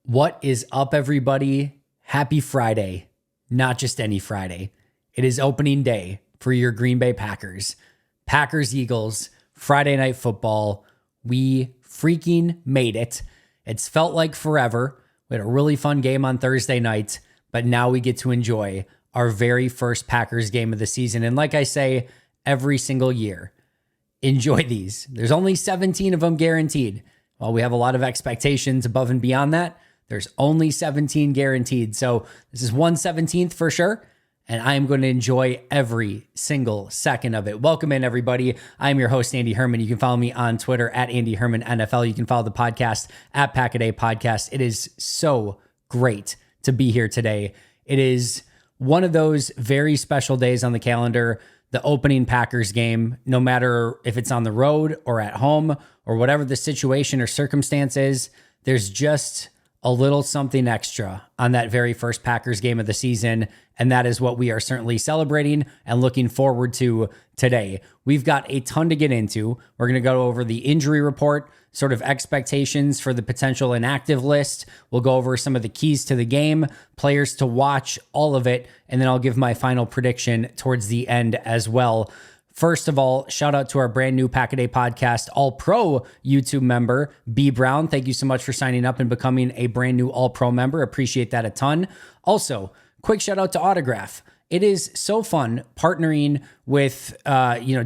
What is up, everybody? Happy Friday. Not just any Friday. It is opening day for your Green Bay Packers. Packers Eagles, Friday Night Football. We freaking made it. It's felt like forever. We had a really fun game on Thursday night, but now we get to enjoy our very first Packers game of the season. And like I say, every single year, enjoy these. There's only 17 of them guaranteed. While we have a lot of expectations above and beyond that, there's only 17 guaranteed. So this is 1/17th for sure. And I am going to enjoy every single second of it. Welcome in, everybody. I'm your host, Andy Herman. You can follow me on Twitter at Andy Herman NFL. You can follow the podcast at PREGAME Podcast. It is so great to be here today. It is one of those very special days on the calendar, the opening Packers game, no matter if it's on the road or at home or whatever the situation or circumstance is, there's just a little something extra on that very first Packers game of the season. And that is what we are certainly celebrating and looking forward to today. We've got a ton to get into. We're going to go over the injury report, sort of expectations for the potential inactive list. We'll go over some of the keys to the game, players to watch, all of it. And then I'll give my final prediction towards the end as well. First of all, shout out to our brand new PREGAME Podcast All-Pro YouTube member, B. Brown. Thank you so much for signing up and becoming a brand new All-Pro member. Appreciate that a ton. Also, quick shout out to Autograph. It is so fun partnering with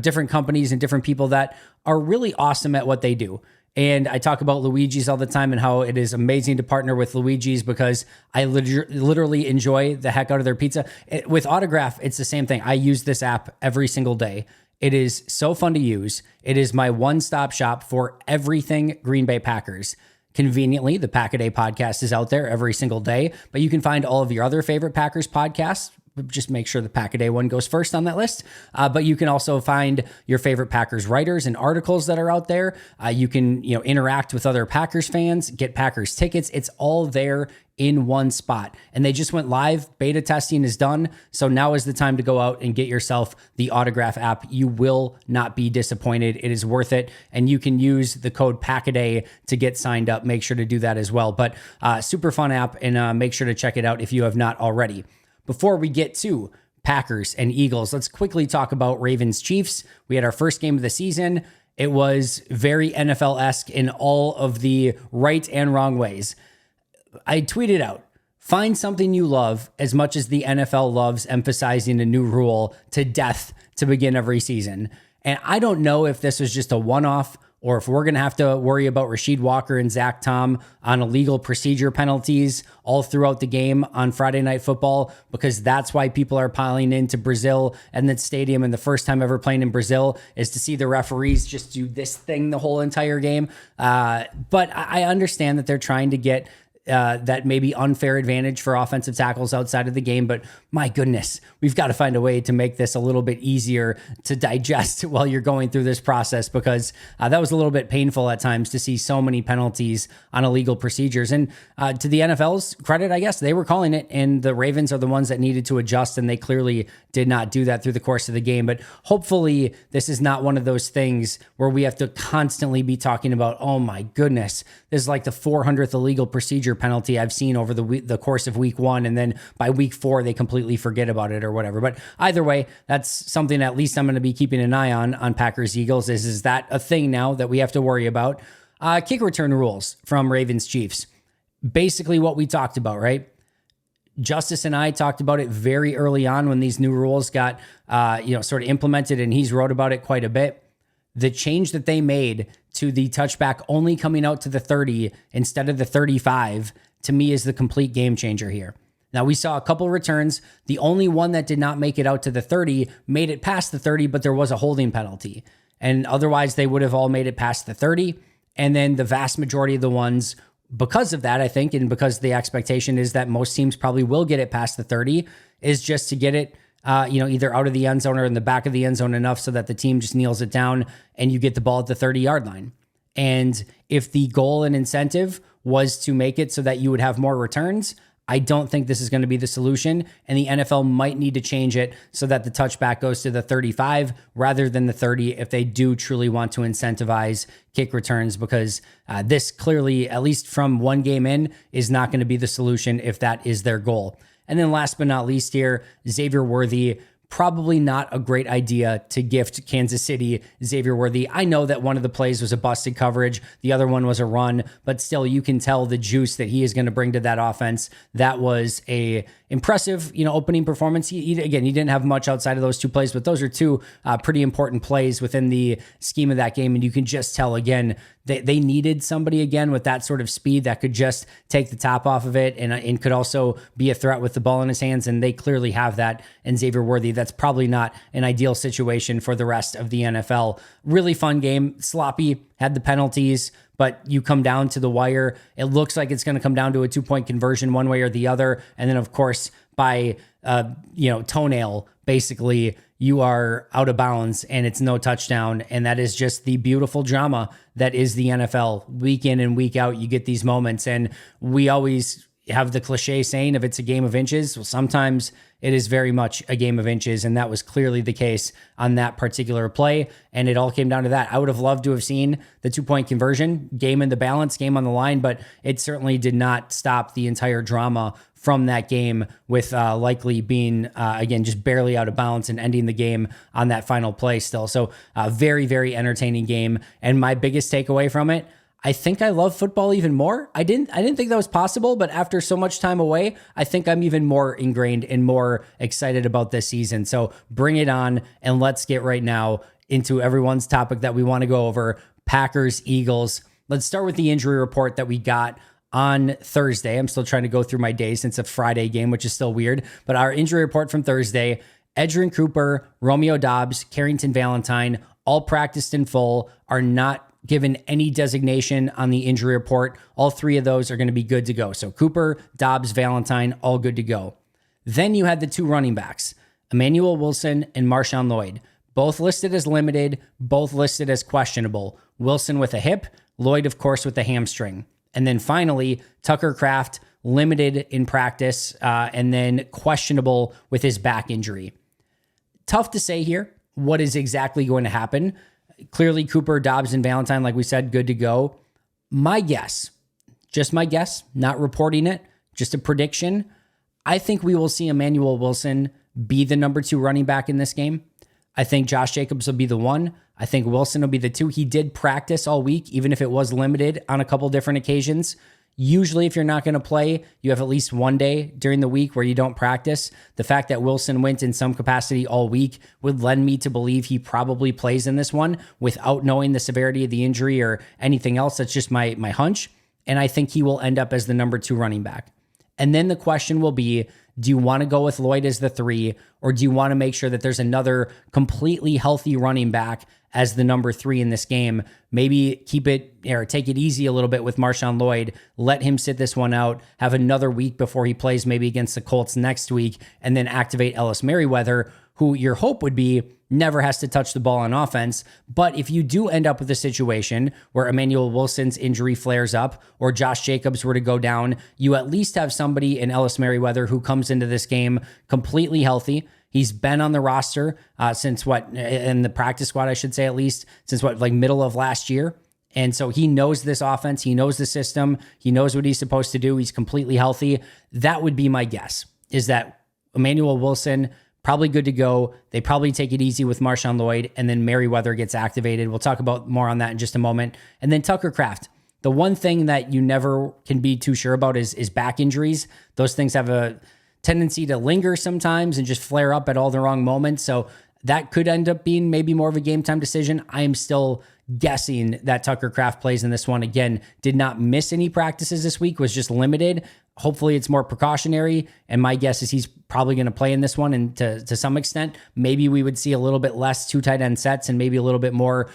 different companies and different people that are really awesome at what they do. And I talk about Luigi's all the time and how it is amazing to partner with Luigi's because I literally enjoy the heck out of their pizza. With Autograph, it's the same thing. I use this app every single day. It is so fun to use. It is my one-stop shop for everything Green Bay Packers. Conveniently, the Pack-A-Day podcast is out there every single day, but you can find all of your other favorite Packers podcasts. Just make sure the Pack-A-Day one goes first on that list. But you can also find your favorite Packers writers and articles that are out there. You can interact with other Packers fans, get Packers tickets. It's all there in one spot. And they just went live. Beta testing is done. So now is the time to go out and get yourself the Autograph app. You will not be disappointed. It is worth it. And you can use the code Pack-A-Day to get signed up. Make sure to do that as well. But super fun app, and make sure to check it out if you have not already. Before we get to Packers and Eagles, let's quickly talk about Ravens Chiefs. We had our first game of the season. It was very NFL-esque in all of the right and wrong ways. I tweeted out, find something you love as much as the NFL loves emphasizing a new rule to death to begin every season. And I don't know if this was just a one-off or if we're going to have to worry about Rasheed Walker and Zach Tom on illegal procedure penalties all throughout the game on Friday Night Football, because that's why people are piling into Brazil and that stadium. And the first time ever playing in Brazil is to see the referees just do this thing the whole entire game. But I understand that they're trying to get that maybe unfair advantage for offensive tackles outside of the game. But my goodness, we've got to find a way to make this a little bit easier to digest while you're going through this process, because that was a little bit painful at times to see so many penalties on illegal procedures. And to the NFL's credit, I guess, they were calling it, and the Ravens are the ones that needed to adjust, and they clearly did not do that through the course of the game. But hopefully this is not one of those things where we have to constantly be talking about, oh my goodness, this is like the 400th illegal procedure penalty I've seen over the course of week one, and then by week 4 they completely forget about it or whatever. But either way, that's something at least I'm going to be keeping an eye on Packers Eagles. Is that a thing now that we have to worry about? Kick return rules from Ravens Chiefs. Basically what we talked about, right? Justice and I talked about it very early on when these new rules got sort of implemented, and he's wrote about it quite a bit. The change that they made to the touchback only coming out to the 30 instead of the 35, to me, is the complete game changer here. Now, we saw a couple returns. The only one that did not make it out to the 30 made it past the 30, but there was a holding penalty. And otherwise, they would have all made it past the 30. And then the vast majority of the ones, because of that, I think, and because the expectation is that most teams probably will get it past the 30, is just to get it either out of the end zone or in the back of the end zone enough so that the team just kneels it down and you get the ball at the 30-yard line. And if the goal and incentive was to make it so that you would have more returns, I don't think this is going to be the solution, and the NFL might need to change it so that the touchback goes to the 35 rather than the 30 if they do truly want to incentivize kick returns, because this clearly, at least from one game in, is not going to be the solution if that is their goal. And then last but not least here, Xavier Worthy. Probably not a great idea to gift Kansas City Xavier Worthy. I know that one of the plays was a busted coverage. The other one was a run, but still you can tell the juice that he is going to bring to that offense. That was a impressive, opening performance. He didn't have much outside of those two plays, but those are two pretty important plays within the scheme of that game. And you can just tell again, they needed somebody again with that sort of speed that could just take the top off of it and could also be a threat with the ball in his hands. And they clearly have that in Xavier Worthy. That's probably not an ideal situation for the rest of the NFL. Really fun game, sloppy, had the penalties, but you come down to the wire. It looks like it's going to come down to a 2-point conversion one way or the other. And then, of course, by toenail, basically, you are out of bounds and it's no touchdown. And that is just the beautiful drama that is the NFL. Week in and week out, you get these moments. And we always have the cliche saying, if it's a game of inches, well, sometimes it is very much a game of inches. And that was clearly the case on that particular play. And it all came down to that. I would have loved to have seen the 2-point conversion, game in the balance, game on the line, but it certainly did not stop the entire drama from that game, with likely being, again, just barely out of bounds and ending the game on that final play still. So very, very entertaining game. And my biggest takeaway from it, I think I love football even more. I didn't think that was possible, but after so much time away, I think I'm even more ingrained and more excited about this season. So bring it on, and let's get right now into everyone's topic that we want to go over, Packers, Eagles. Let's start with the injury report that we got on Thursday. I'm still trying to go through my days since a Friday game, which is still weird, but our injury report from Thursday, Edgerrin Cooper, Romeo Doubs, Carrington Valentine, all practiced in full, are not given any designation on the injury report. All three of those are going to be good to go. So Cooper, Doubs, Valentine, all good to go. Then you had the two running backs, Emmanuel Wilson and Marshawn Lloyd, both listed as limited, both listed as questionable. Wilson with a hip, Lloyd, of course, with a hamstring. And then finally, Tucker Kraft, limited in practice, and then questionable with his back injury. Tough to say here what is exactly going to happen. Clearly, Cooper, Doubs, and Valentine, like we said, good to go. My guess, just my guess, not reporting it, just a prediction, I think we will see Emmanuel Wilson be the number 2 running back in this game. I think Josh Jacobs will be the 1. I think Wilson will be the 2. He did practice all week, even if it was limited on a couple different occasions. Usually, if you're not going to play, you have at least one day during the week where you don't practice. The fact that Wilson went in some capacity all week would lend me to believe he probably plays in this one without knowing the severity of the injury or anything else. That's just my hunch. And I think he will end up as the number 2 running back. And then the question will be, do you want to go with Lloyd as the 3, or do you want to make sure that there's another completely healthy running back as the number 3 in this game? Maybe keep it or take it easy a little bit with Marshawn Lloyd, let him sit this one out, have another week before he plays maybe against the Colts next week, and then activate Ellis Merriweather, who your hope would be never has to touch the ball on offense. But if you do end up with a situation where Emmanuel Wilson's injury flares up or Josh Jacobs were to go down, you at least have somebody in Ellis Merriweather who comes into this game completely healthy. He's been on the roster since in the practice squad, I should say, at least since middle of last year. And so he knows this offense. He knows the system. He knows what he's supposed to do. He's completely healthy. That would be my guess, is that Emmanuel Wilson, probably good to go. They probably take it easy with Marshawn Lloyd, and then Merriweather gets activated. We'll talk about more on that in just a moment. And then Tucker Kraft. The one thing that you never can be too sure about is back injuries. Those things have a tendency to linger sometimes and just flare up at all the wrong moments. So that could end up being maybe more of a game time decision. I am still guessing that Tucker Kraft plays in this one. Again, did not miss any practices this week, was just limited. Hopefully it's more precautionary. And my guess is he's probably going to play in this one. And to some extent, maybe we would see a little bit less 2 tight end sets and maybe a little bit more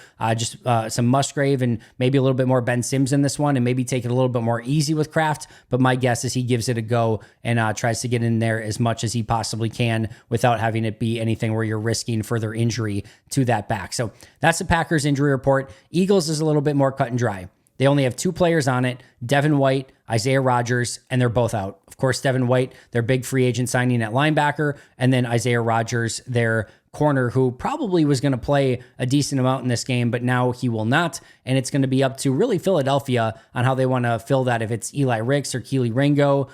some Musgrave and maybe a little bit more Ben Sims in this one, and maybe take it a little bit more easy with Kraft. But my guess is he gives it a go and tries to get in there as much as he possibly can without having it be anything where you're risking further injury to that back. So that's the Packers injury report. Eagles is a little bit more cut and dry. They only have 2 players on it, Devin White, Isaiah Rodgers, and they're both out. Of course, Devin White, their big free agent signing at linebacker, and then Isaiah Rodgers, their corner, who probably was going to play a decent amount in this game, but now he will not. And it's going to be up to really Philadelphia on how they want to fill that, if it's Eli Ricks or Keely Ringo.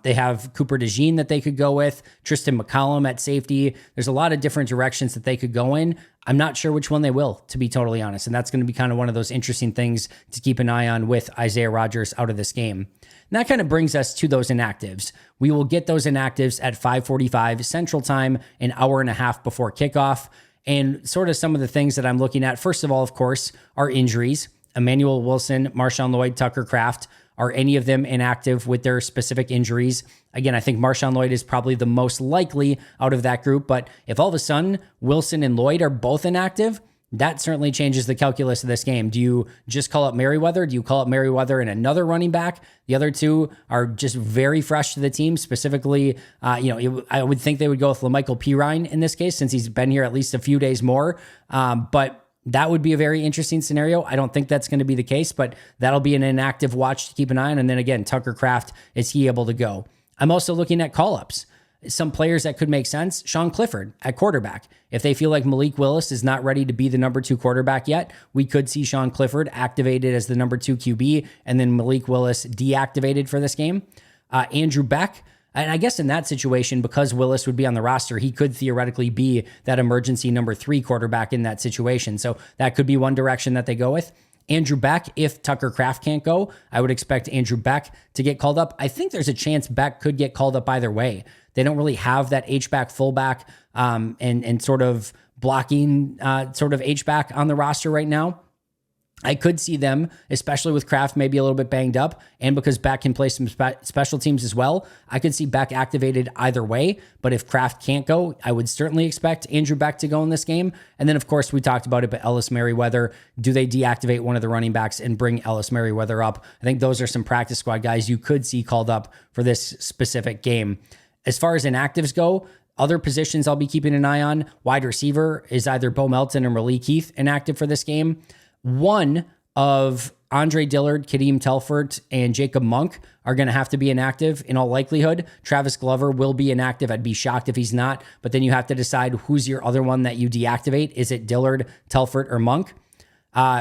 They have Cooper DeJean that they could go with, Tristan McCollum at safety. There's a lot of different directions that they could go in. I'm not sure which one they will, to be totally honest. And that's going to be kind of one of those interesting things to keep an eye on with Isaiah Rodgers out of this game. And that kind of brings us to those inactives. We will get those inactives at 5:45 Central Time, an hour and a half before kickoff. And sort of some of the things that I'm looking at, first of all, of course, are injuries. Emmanuel Wilson, Marshawn Lloyd, Tucker Kraft. Are any of them inactive with their specific injuries? Again, I think Marshawn Lloyd is probably the most likely out of that group. But if all of a sudden Wilson and Lloyd are both inactive, that certainly changes the calculus of this game. Do you just call up Merriweather? Do you call up Merriweather and another running back? The other two are just very fresh to the team. Specifically, I would think they would go with LaMichael Pirine in this case, since he's been here at least a few days more. But that would be a very interesting scenario. I don't think that's going to be the case, but that'll be an inactive watch to keep an eye on. And then again, Tucker Kraft, is he able to go? I'm also looking at call-ups. Some players that could make sense. Sean Clifford at quarterback. If they feel like Malik Willis is not ready to be the number 2 quarterback yet, we could see Sean Clifford activated as the number 2 QB and then Malik Willis deactivated for this game. Andrew Beck. And I guess in that situation, because Willis would be on the roster, he could theoretically be that emergency number 3 quarterback in that situation. So that could be one direction that they go with. Andrew Beck, if Tucker Kraft can't go, I would expect Andrew Beck to get called up. I think there's a chance Beck could get called up either way. They don't really have that H-back fullback and sort of blocking sort of H-back on the roster right now. I could see them, especially with Kraft maybe a little bit banged up, and because Beck can play some special teams as well, I could see Beck activated either way. But if Kraft can't go, I would certainly expect Andrew Beck to go in this game. And then, of course, we talked about it, but Ellis Merriweather, do they deactivate one of the running backs and bring Ellis Merriweather up? I think those are some practice squad guys you could see called up for this specific game. As far as inactives go, other positions I'll be keeping an eye on. Wide receiver is either Bo Melton or Malik Heath inactive for this game. One of Andre Dillard, Kadeem Telfort, and Jacob Monk are going to have to be inactive in all likelihood. Travis Glover will be inactive. I'd be shocked if he's not. But then you have to decide who's your other one that you deactivate. Is it Dillard, Telfort, or Monk?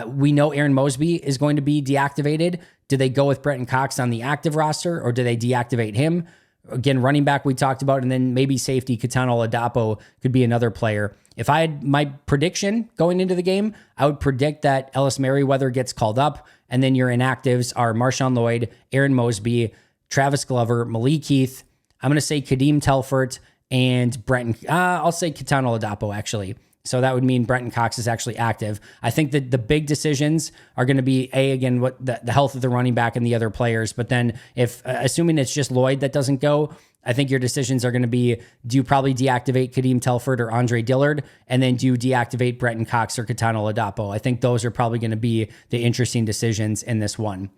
We know Aaron Mosby is going to be deactivated. Do they go with Brenton Cox on the active roster, or do they deactivate him? Again, running back we talked about, and then maybe safety Kitano Oladapo could be another player. If I had my prediction going into the game, I would predict that Ellis Merriweather gets called up, and then your inactives are Marshawn Lloyd, Aaron Mosby, Travis Glover, Malik Heath. I'm going to say Kadeem Telfort and Brenton. I'll say Kitano Oladapo, actually. So that would mean Brenton Cox is actually active. I think that the big decisions are going to be again, what the health of the running back and the other players. But then if, assuming it's just Lloyd that doesn't go, I think your decisions are going to be, do you probably deactivate Kadeem Telfort or Andre Dillard? And then do you deactivate Brenton Cox or Kitano Oladapo? I think those are probably going to be the interesting decisions in this one.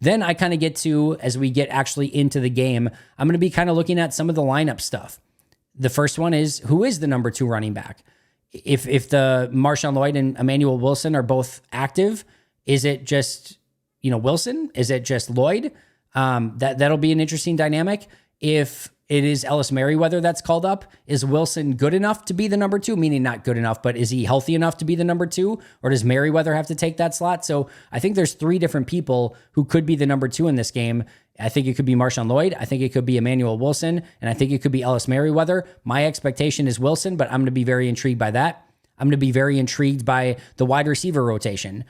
Then I kind of get to, as we get actually into the game, I'm going to be kind of looking at some of the lineup stuff. The first one is, who is the number 2 running back? If the Marshawn Lloyd and Emmanuel Wilson are both active, is it just, Wilson? Is it just Lloyd? That'll be an interesting dynamic. If it is Ellis Merriweather that's called up, is Wilson good enough to be the number 2? Meaning not good enough, but is he healthy enough to be the number 2? Or does Merriweather have to take that slot? So I think there's 3 different people who could be the number 2 in this game. I think it could be Marshawn Lloyd. I think it could be Emmanuel Wilson. And I think it could be Ellis Merriweather. My expectation is Wilson, but I'm going to be very intrigued by that. I'm going to be very intrigued by the wide receiver rotation.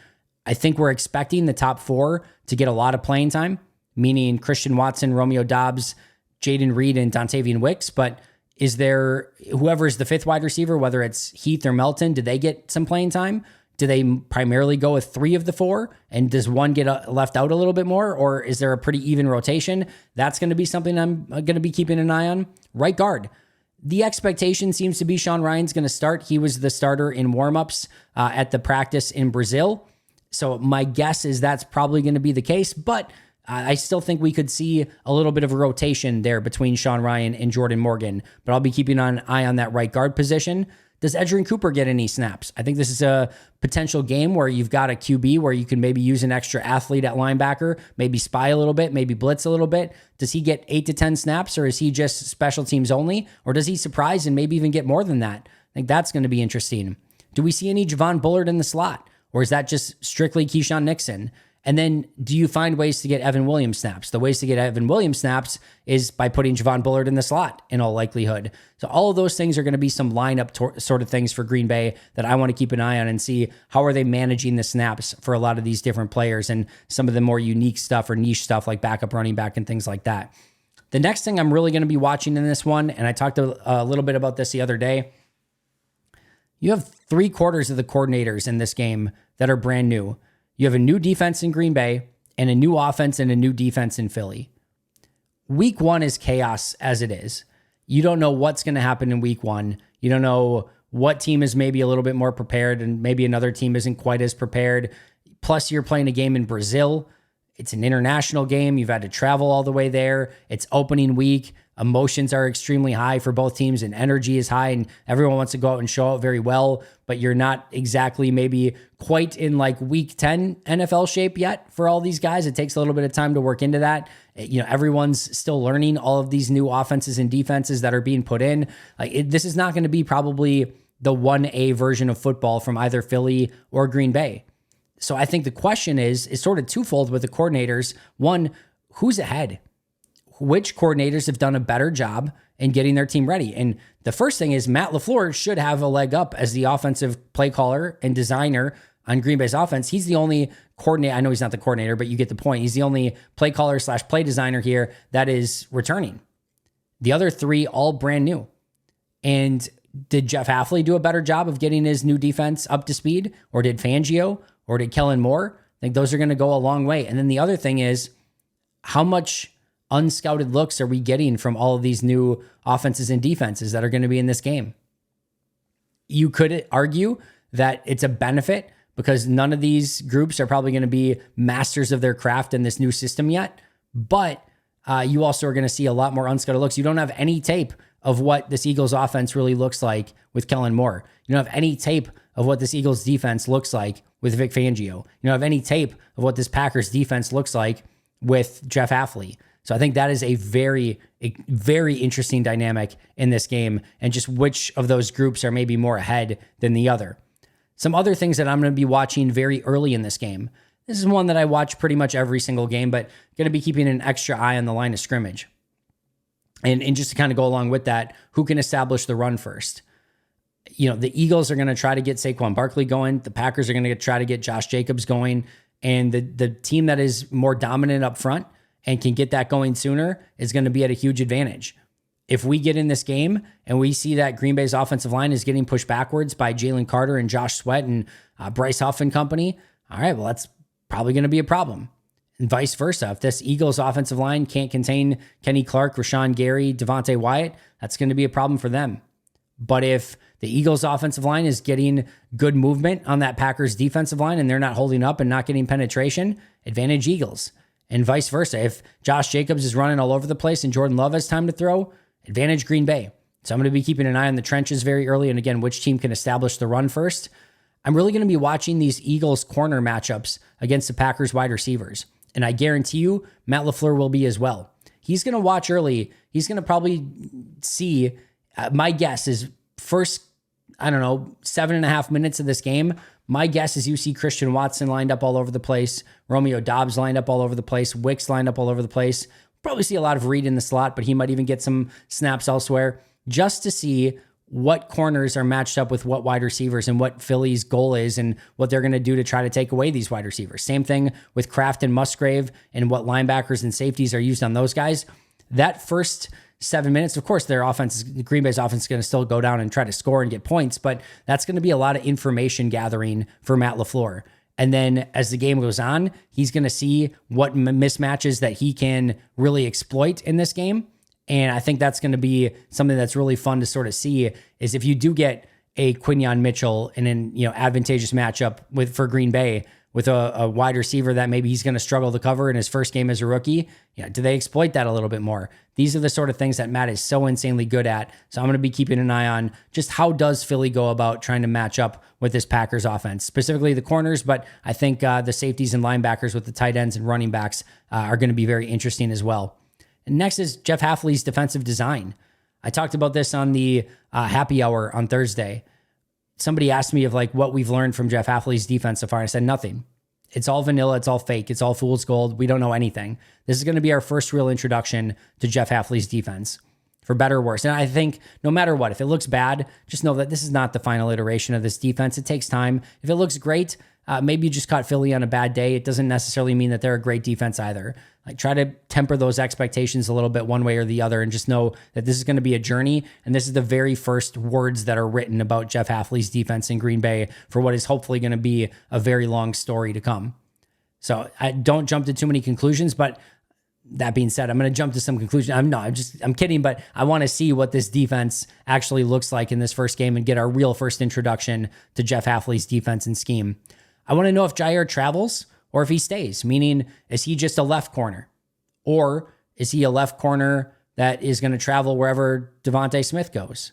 I think we're expecting the top 4 to get a lot of playing time, meaning Christian Watson, Romeo Doubs, Jaden Reed, and Dontavian Wicks. But is there, whoever is the 5th wide receiver, whether it's Heath or Melton, did they get some playing time? Do they primarily go with 3 of the 4? And does one get left out a little bit more? Or is there a pretty even rotation? That's going to be something I'm going to be keeping an eye on. Right guard. The expectation seems to be Sean Ryan's going to start. He was the starter in warmups at the practice in Brazil. So my guess is that's probably going to be the case. But I still think we could see a little bit of a rotation there between Sean Ryan and Jordan Morgan. But I'll be keeping an eye on that right guard position. Does Edgerrin Cooper get any snaps? I think this is a potential game where you've got a QB where you can maybe use an extra athlete at linebacker, maybe spy a little bit, maybe blitz a little bit. Does he get 8 to 10 snaps, or is he just special teams only? Or does he surprise and maybe even get more than that? I think that's going to be interesting. Do we see any Javon Bullard in the slot, or is that just strictly Keyshawn Nixon? And then do you find ways to get Evan Williams snaps? The ways to get Evan Williams snaps is by putting Javon Bullard in the slot in all likelihood. So all of those things are going to be some lineup sort of things for Green Bay that I want to keep an eye on and see how are they managing the snaps for a lot of these different players and some of the more unique stuff or niche stuff like backup running back and things like that. The next thing I'm really going to be watching in this one, and I talked a little bit about this the other day, you have 3/4 of the coordinators in this game that are brand new. You have a new defense in Green Bay and a new offense and a new defense in Philly. Week 1 is chaos as it is. You don't know what's going to happen in week 1. You don't know what team is maybe a little bit more prepared and maybe another team isn't quite as prepared. Plus, you're playing a game in Brazil. It's an international game. You've had to travel all the way there. It's opening week. Emotions are extremely high for both teams and energy is high and everyone wants to go out and show out very well, but you're not exactly maybe quite in like week 10 NFL shape yet for all these guys. It takes a little bit of time to work into that. Everyone's still learning all of these new offenses and defenses that are being put in. This is not going to be probably the 1A version of football from either Philly or Green Bay. So I think the question is sort of twofold with the coordinators. One, who's ahead? Which coordinators have done a better job in getting their team ready? And the first thing is Matt LaFleur should have a leg up as the offensive play caller and designer on Green Bay's offense. He's the only coordinator. I know he's not the coordinator, but you get the point. He's the only play caller / play designer here that is returning. The other 3, all brand new. And did Jeff Hafley do a better job of getting his new defense up to speed? Or did Fangio? Or did Kellen Moore? I think those are going to go a long way. And then the other thing is, how much unscouted looks are we getting from all of these new offenses and defenses that are going to be in this game? You could argue that it's a benefit because none of these groups are probably going to be masters of their craft in this new system yet. But you also are going to see a lot more unscouted looks. You don't have any tape of what this Eagles offense really looks like with Kellen Moore. You don't have any tape of what this Eagles defense looks like with Vic Fangio. You don't have any tape of what this Packers defense looks like with Jeff Hafley. So I think that is a very interesting dynamic in this game and just which of those groups are maybe more ahead than the other. Some other things that I'm going to be watching very early in this game. This is one that I watch pretty much every single game, but going to be keeping an extra eye on the line of scrimmage. And just to kind of go along with that, who can establish the run first? The Eagles are going to try to get Saquon Barkley going. The Packers are going to try to get Josh Jacobs going. And the team that is more dominant up front and can get that going sooner is going to be at a huge advantage. If we get in this game and we see that Green Bay's offensive line is getting pushed backwards by Jalen Carter and Josh Sweat and Bryce Huff and company, all right, well, that's probably going to be a problem. And vice versa. If this Eagles offensive line can't contain Kenny Clark, Rashawn Gary, Devontae Wyatt, that's going to be a problem for them. But if the Eagles offensive line is getting good movement on that Packers defensive line and they're not holding up and not getting penetration, advantage Eagles. And vice versa. If Josh Jacobs is running all over the place and Jordan Love has time to throw, advantage Green Bay. So I'm going to be keeping an eye on the trenches very early. And again, which team can establish the run first? I'm really going to be watching these Eagles corner matchups against the Packers wide receivers. And I guarantee you, Matt LaFleur will be as well. He's going to watch early. He's going to probably see, my guess is first, 7.5 minutes of this game. My guess is you see Christian Watson lined up all over the place, Romeo Doubs lined up all over the place, Wicks lined up all over the place. Probably see a lot of Reed in the slot, but he might even get some snaps elsewhere just to see what corners are matched up with what wide receivers and what Philly's goal is and what they're going to do to try to take away these wide receivers. Same thing with Kraft and Musgrave and what linebackers and safeties are used on those guys. That first 7 minutes, of course, Green Bay's offense is going to still go down and try to score and get points, but that's going to be a lot of information gathering for Matt LaFleur. And then as the game goes on, he's going to see what mismatches that he can really exploit in this game. And I think that's going to be something that's really fun to sort of see is if you do get a Quinyon Mitchell in an advantageous matchup for Green Bay, with a wide receiver that maybe he's going to struggle to cover in his first game as a rookie. Do they exploit that a little bit more? These are the sort of things that Matt is so insanely good at. So I'm going to be keeping an eye on just how does Philly go about trying to match up with this Packers offense, specifically the corners, but I think the safeties and linebackers with the tight ends and running backs are going to be very interesting as well. And next is Jeff Hafley's defensive design. I talked about this on the happy hour on Thursday. Somebody asked me of what we've learned from Jeff Hafley's defense so far. I said nothing. It's all vanilla. It's all fake. It's all fool's gold. We don't know anything. This is going to be our first real introduction to Jeff Hafley's defense, for better or worse. And I think no matter what, if it looks bad, just know that this is not the final iteration of this defense. It takes time. If it looks great, maybe you just caught Philly on a bad day. It doesn't necessarily mean that they're a great defense either. Try to temper those expectations a little bit one way or the other, and just know that this is going to be a journey. And this is the very first words that are written about Jeff Hafley's defense in Green Bay for what is hopefully going to be a very long story to come. So I don't jump to too many conclusions, but that being said, I'm going to jump to some conclusions. I'm kidding, but I want to see what this defense actually looks like in this first game and get our real first introduction to Jeff Hafley's defense and scheme. I want to know if Jair travels or if he stays, meaning is he just a left corner, or is he a left corner that is going to travel wherever Devontae Smith goes?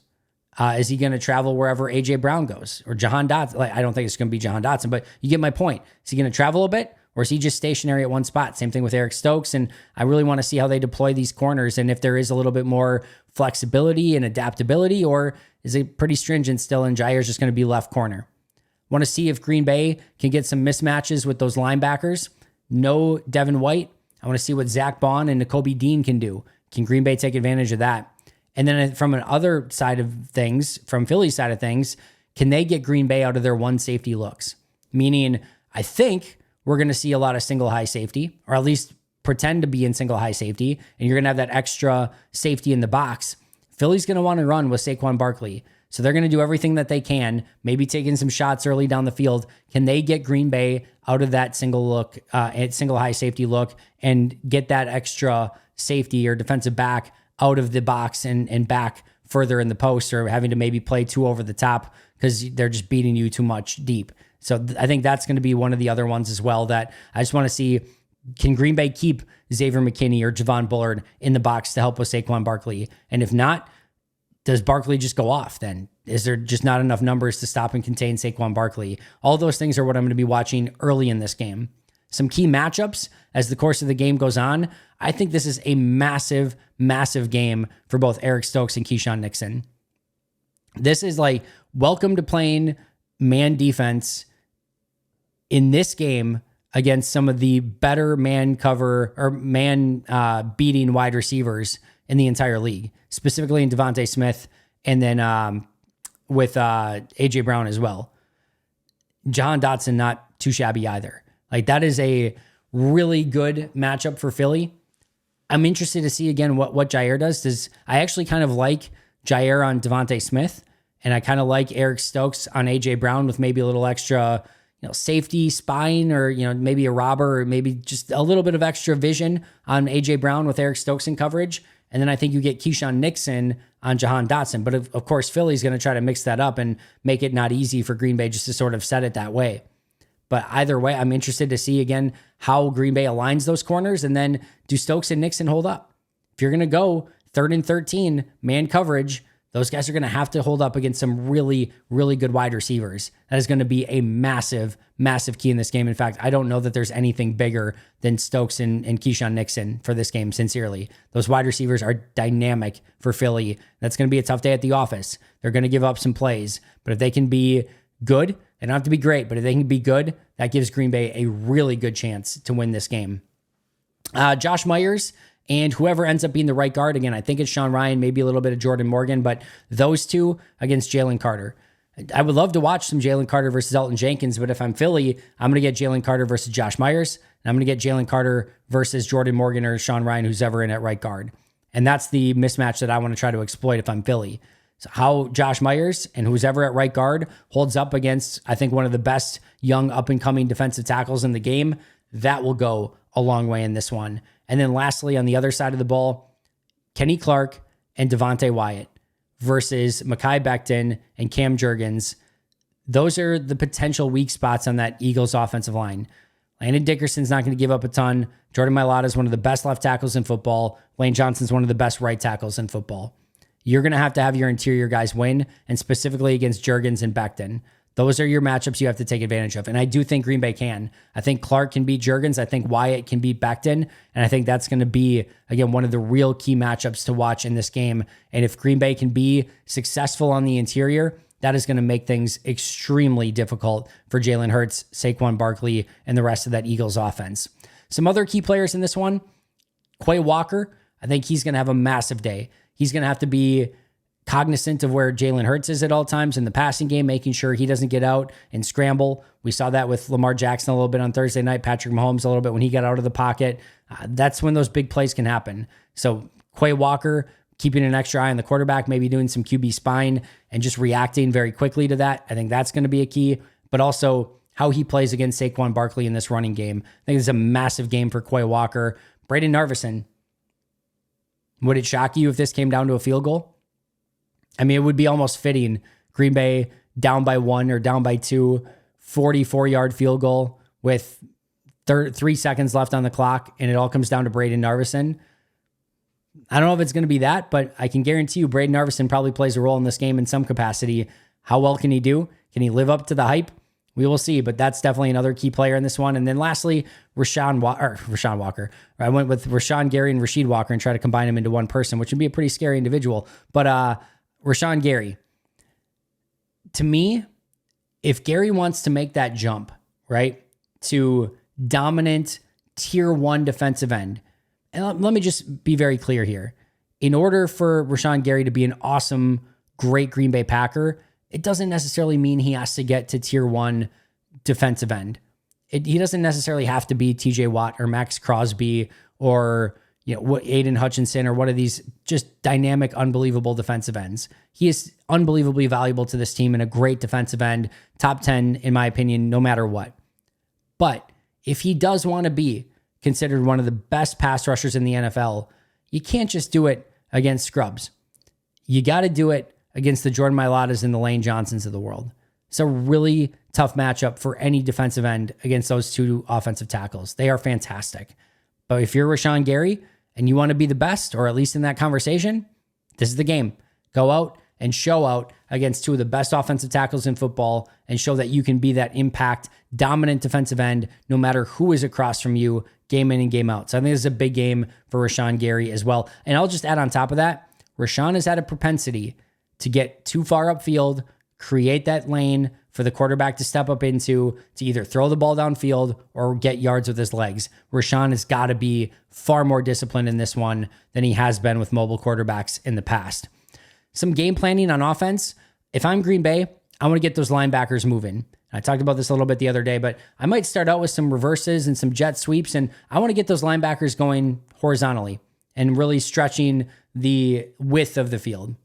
Is he going to travel wherever AJ Brown goes or Jahan Dotson? I don't think it's going to be Jahan Dotson, but you get my point. Is he going to travel a bit? Or is he just stationary at one spot? Same thing with Eric Stokes. And I really want to see how they deploy these corners and if there is a little bit more flexibility and adaptability, or is it pretty stringent still and Jair's just going to be left corner? Want to see if Green Bay can get some mismatches with those linebackers. No Devin White. I want to see what Zach Bond and Nakobe Dean can do. Can Green Bay take advantage of that? And then from an other side of things, from Philly's side of things, can they get Green Bay out of their one safety looks? Meaning, I think we're going to see a lot of single high safety, or at least pretend to be in single high safety, and you're going to have that extra safety in the box. Philly's going to want to run with Saquon Barkley. So they're going to do everything that they can, maybe taking some shots early down the field. Can they get Green Bay out of that single high safety look and get that extra safety or defensive back out of the box and back further in the post, or having to maybe play too over the top because they're just beating you too much deep? So I think that's going to be one of the other ones as well that I just want to see. Can Green Bay keep Xavier McKinney or Javon Bullard in the box to help with Saquon Barkley? And if not, does Barkley just go off then? Is there just not enough numbers to stop and contain Saquon Barkley? All those things are what I'm going to be watching early in this game. Some key matchups as the course of the game goes on. I think this is a massive, massive game for both Eric Stokes and Keyshawn Nixon. This is welcome to playing man defense in this game against some of the better man cover or man beating wide receivers in the entire league, specifically in Devontae Smith and then with AJ Brown as well. Jahan Dotson, not too shabby either. That is a really good matchup for Philly. I'm interested to see again what Jair does. I actually kind of like Jair on Devontae Smith, and I kind of like Eric Stokes on AJ Brown with maybe a little extra safety spine, or maybe a robber, or maybe just a little bit of extra vision on AJ Brown with Eric Stokes in coverage. And then I think you get Keyshawn Nixon on Jahan Dotson. But of course, Philly's going to try to mix that up and make it not easy for Green Bay just to sort of set it that way. But either way, I'm interested to see again how Green Bay aligns those corners, and then do Stokes and Nixon hold up? If you're going to go 3rd and 13 man coverage, those guys are going to have to hold up against some really, really good wide receivers. That is going to be a massive, massive key in this game. In fact, I don't know that there's anything bigger than Stokes and Keyshawn Nixon for this game, sincerely. Those wide receivers are dynamic for Philly. That's going to be a tough day at the office. They're going to give up some plays. But if they can be good, they don't have to be great, but if they can be good, that gives Green Bay a really good chance to win this game. Josh Myers and whoever ends up being the right guard, again, I think it's Sean Ryan, maybe a little bit of Jordan Morgan, but those two against Jalen Carter. I would love to watch some Jalen Carter versus Elton Jenkins, but if I'm Philly, I'm going to get Jalen Carter versus Josh Myers, and I'm going to get Jalen Carter versus Jordan Morgan or Sean Ryan, who's ever in at right guard. And that's the mismatch that I want to try to exploit if I'm Philly. So how Josh Myers and who's ever at right guard holds up against, I think, one of the best young up-and-coming defensive tackles in the game, that will go a long way in this one. And then lastly, on the other side of the ball, Kenny Clark and Devontae Wyatt versus Mekhi Becton and Cam Jurgens. those are the potential weak spots on that Eagles offensive line. Landon Dickerson's not going to give up a ton. Jordan Mailata is one of the best left tackles in football. Lane Johnson's one of the best right tackles in football. You're going to have your interior guys win, and specifically against Juergens and Becton. Those are your matchups you have to take advantage of. And I do think Green Bay can. I think Clark can beat Juergens. I think Wyatt can beat Becton. And I think that's going to be, again, one of the real key matchups to watch in this game. And if Green Bay can be successful on the interior, that is going to make things extremely difficult for Jalen Hurts, Saquon Barkley, and the rest of that Eagles offense. Some other key players in this one, Quay Walker, I think he's going to have a massive day. He's going to have to be cognizant of where Jalen Hurts is at all times in the passing game, making sure he doesn't get out and scramble. We saw that with Lamar Jackson a little bit on Thursday night, Patrick Mahomes a little bit when he got out of the pocket. That's when those big plays can happen. So Quay Walker, keeping an extra eye on the quarterback, maybe doing some QB spine and just reacting very quickly to that. I think that's going to be a key, but also how he plays against Saquon Barkley in this running game. I think it's a massive game for Quay Walker. Braden Narvison, would it shock you if this came down to a field goal? I mean, it would be almost fitting. Green Bay down by 1 or down by 2, 44-yard field goal with 3 seconds left on the clock, and it all comes down to Braden Narvison. I don't know if it's going to be that, but I can guarantee you Braden Narvison probably plays a role in this game in some capacity. How well can he do? Can he live up to the hype? We will see, but that's definitely another key player in this one. And then lastly, Rashawn Walker. I went with Rashawn Gary and Rasheed Walker and tried to combine them into one person, which would be a pretty scary individual. But Rashawn Gary, to me, if Gary wants to make that jump, right, to dominant tier 1 defensive end, and let me just be very clear here. In order for Rashawn Gary to be an awesome, great Green Bay Packer, it doesn't necessarily mean he has to get to tier 1 defensive end. He doesn't necessarily have to be TJ Watt or Max Crosby or Aiden Hutchinson or one of these just dynamic, unbelievable defensive ends. He is unbelievably valuable to this team and a great defensive end, top 10 in my opinion, no matter what. But if he does want to be considered one of the best pass rushers in the NFL, you can't just do it against scrubs. You got to do it against the Jordan Mailatas and the Lane Johnsons of the world. It's a really tough matchup for any defensive end against those two offensive tackles. They are fantastic. But if you're Rashawn Gary and you want to be the best, or at least in that conversation, this is the game. Go out and show out against two of the best offensive tackles in football and show that you can be that impact, dominant defensive end no matter who is across from you, game in and game out. So I think this is a big game for Rashawn Gary as well. And I'll just add on top of that, Rashawn has had a propensity to get too far upfield, create that lane for the quarterback to step up into, to either throw the ball downfield or get yards with his legs. Rashawn has got to be far more disciplined in this one than he has been with mobile quarterbacks in the past. Some game planning on offense. If I'm Green Bay, I want to get those linebackers moving. I talked about this a little bit the other day, but I might start out with some reverses and some jet sweeps, and I want to get those linebackers going horizontally and really stretching the width of the field.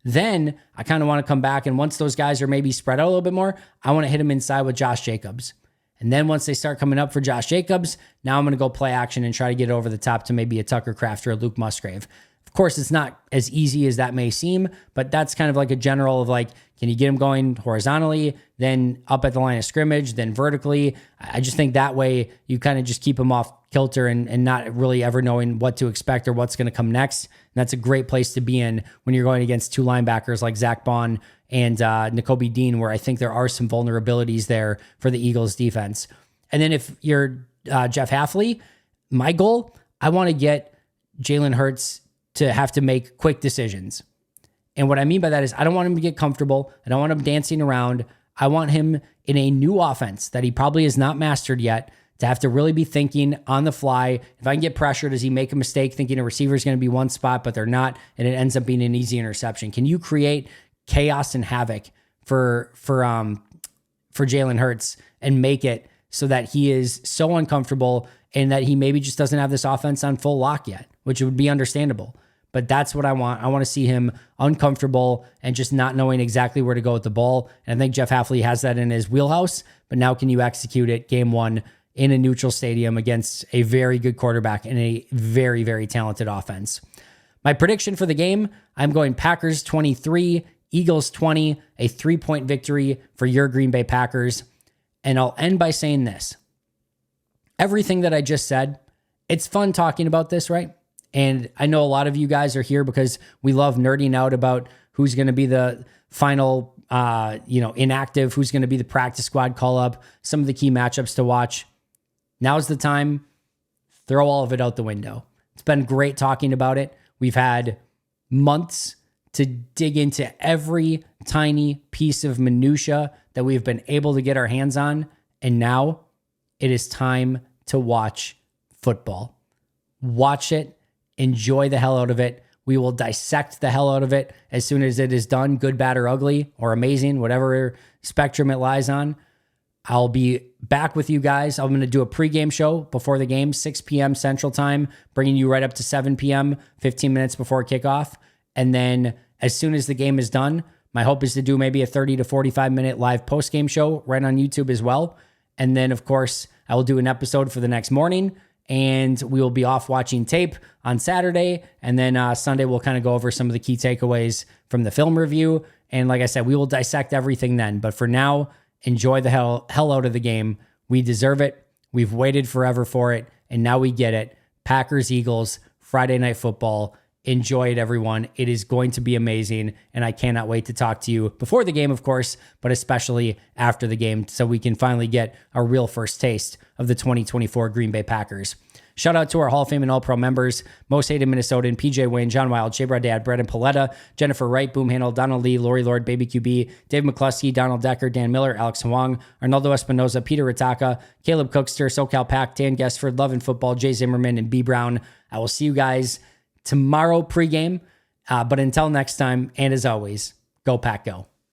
Then I kind of want to come back, and once those guys are maybe spread out a little bit more, I want to hit them inside with Josh Jacobs. And then once they start coming up for Josh Jacobs, now I'm going to go play action and try to get over the top to maybe a Tucker Kraft or a Luke Musgrave. Of course, it's not as easy as that may seem, but that's kind of like a general of like, can you get them going horizontally, then up at the line of scrimmage, then vertically? I just think that way you kind of just keep them off kilter and not really ever knowing what to expect or what's going to come next. And that's a great place to be in when you're going against two linebackers like Zach Bond and Nakobe Dean, where I think there are some vulnerabilities there for the Eagles defense. And then if you're Jeff Hafley, my goal, I want to get Jalen Hurts to have to make quick decisions. And what I mean by that is I don't want him to get comfortable. I don't want him dancing around. I want him in a new offense that he probably has not mastered yet to have to really be thinking on the fly. If I can get pressure, does he make a mistake thinking a receiver is going to be one spot, but they're not, and it ends up being an easy interception? Can you create chaos and havoc for Jalen Hurts and make it so that he is so uncomfortable and that he maybe just doesn't have this offense on full lock yet, which would be understandable. But that's what I want. I want to see him uncomfortable and just not knowing exactly where to go with the ball. And I think Jeff Hafley has that in his wheelhouse, but now can you execute it game one in a neutral stadium against a very good quarterback and a very, very talented offense? My prediction for the game, I'm going Packers 23, Eagles 20, a 3-point victory for your Green Bay Packers. And I'll end by saying this. Everything that I just said, it's fun talking about this, right? And I know a lot of you guys are here because we love nerding out about who's going to be the final, inactive, who's going to be the practice squad call up, some of the key matchups to watch. Now's the time. Throw all of it out the window. It's been great talking about it. We've had months to dig into every tiny piece of minutia that we've been able to get our hands on. And now it is time to watch football. Watch it. Enjoy the hell out of it. We will dissect the hell out of it as soon as it is done, good, bad, or ugly, or amazing, whatever spectrum it lies on. I'll be back with you guys. I'm going to do a pregame show before the game, 6 p.m. Central Time, bringing you right up to 7 p.m., 15 minutes before kickoff. And then as soon as the game is done, my hope is to do maybe a 30 to 45-minute live postgame show right on YouTube as well. And then, of course, I will do an episode for the next morning, and we will be off watching tape on Saturday. And then Sunday, we'll kind of go over some of the key takeaways from the film review. And like I said, we will dissect everything then. But for now, enjoy the hell out of the game. We deserve it. We've waited forever for it, and now we get it. Packers, Eagles, Friday Night Football. Enjoy it, everyone. It is going to be amazing, and I cannot wait to talk to you before the game, of course, but especially after the game so we can finally get a real first taste of the 2024 Green Bay Packers. Shout out to our Hall of Fame and All-Pro members, Most Hated Minnesotan, PJ Wayne, John Wild, Shea Dad, Brandon Paletta, Jennifer Wright, Boom Handle, Donald Lee, Lori Lord, Baby QB, Dave McCluskey, Donald Decker, Dan Miller, Alex Huang, Arnaldo Espinoza, Peter Ritaka, Caleb Cookster, SoCal Pack, Dan Guestford, Love and Football, Jay Zimmerman, and B Brown. I will see you guys tomorrow pregame. But until next time, and as always, go Pack Go.